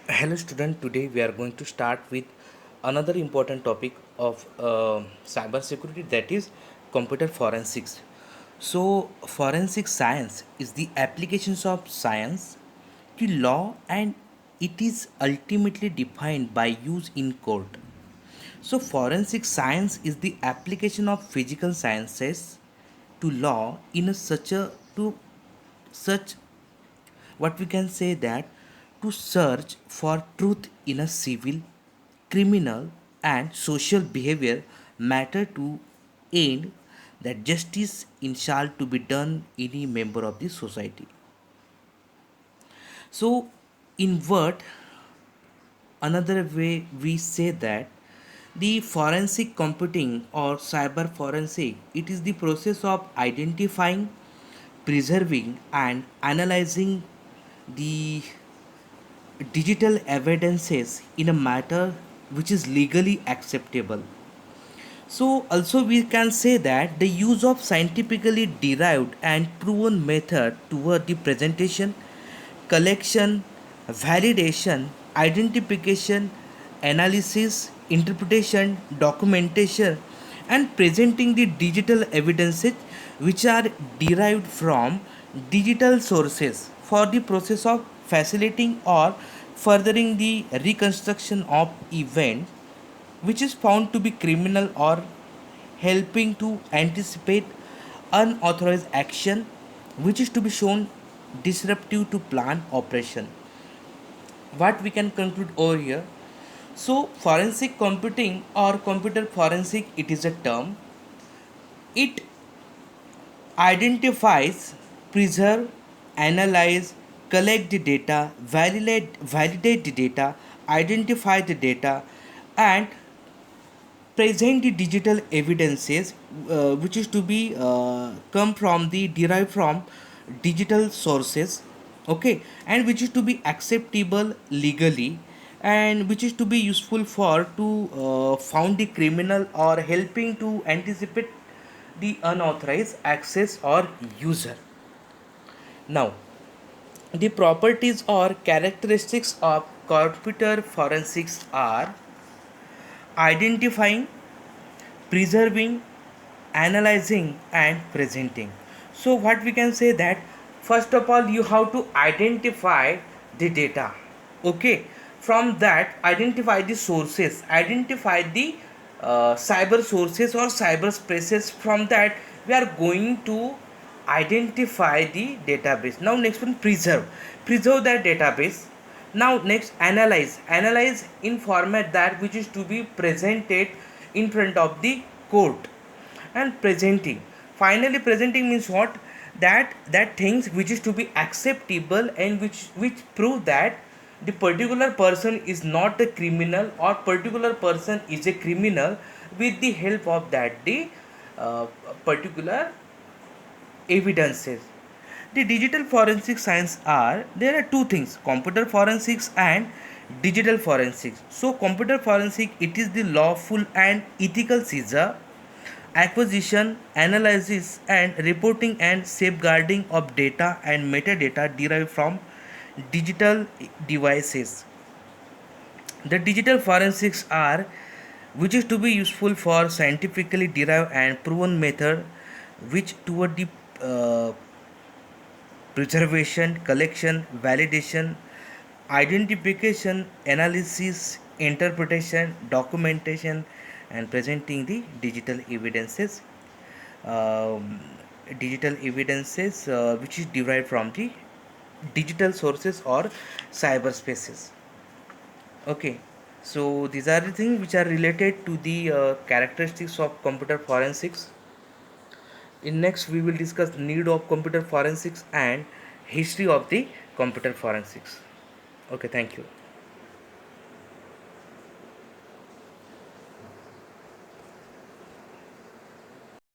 Hello student, today we are going to start with another important topic of cyber security, that is computer forensics. So forensic science is the applications of science to law, and it is ultimately defined by use in court. So forensic science is the application of physical sciences to law in a such a to such what we can say that to search for truth in a civil, criminal, and social behavior matter to aid that justice in shall to be done any member of the society. So, in word, another way we say that the forensic computing or cyber forensic, it is the process of identifying, preserving, and analyzing the digital evidences in a matter which is legally acceptable. So, also we can say that the use of scientifically derived and proven method toward the presentation, collection, validation, identification, analysis, interpretation, documentation, and presenting the digital evidences which are derived from digital sources for the process of facilitating or furthering the reconstruction of event which is found to be criminal, or helping to anticipate unauthorized action which is to be shown disruptive to plan operation. What we can conclude over here, so forensic computing or computer forensic, it is a term. It identifies, preserve, analyze, collect the data, validate the data, identify the data, and present the digital evidences which is to be come from the derived from digital sources, okay, and which is to be acceptable legally, and which is to be useful for to found the criminal or helping to anticipate the unauthorized access or user. Now, the properties or characteristics of computer forensics are identifying, preserving, analyzing, and presenting. So what we can say that first of all you have to identify the data, okay, from that identify the sources, identify the cyber sources or cyber spaces. From that we are going to identify the database. Now next one, preserve that database. Now next, analyze in format that which is to be presented in front of the court. And presenting, finally presenting means what, that things which is to be acceptable and which prove that the particular person is not a criminal or particular person is a criminal, with the help of that the uh, particular evidences. The digital forensic science are, there are two things, computer forensics and digital forensics. So computer forensic, it is the lawful and ethical seizure, acquisition, analysis, and reporting and safeguarding of data and metadata derived from digital devices. The digital forensics are, which is to be useful for scientifically derived and proven method which toward the uh, preservation, collection, validation, identification, analysis, interpretation, documentation, and presenting the digital evidences. Um, Digital evidences which is derived from the digital sources or cyberspaces. Okay, so these are the things which are related to the characteristics of computer forensics. In next we will discuss need of computer forensics and history of the computer forensics. Okay, thank you.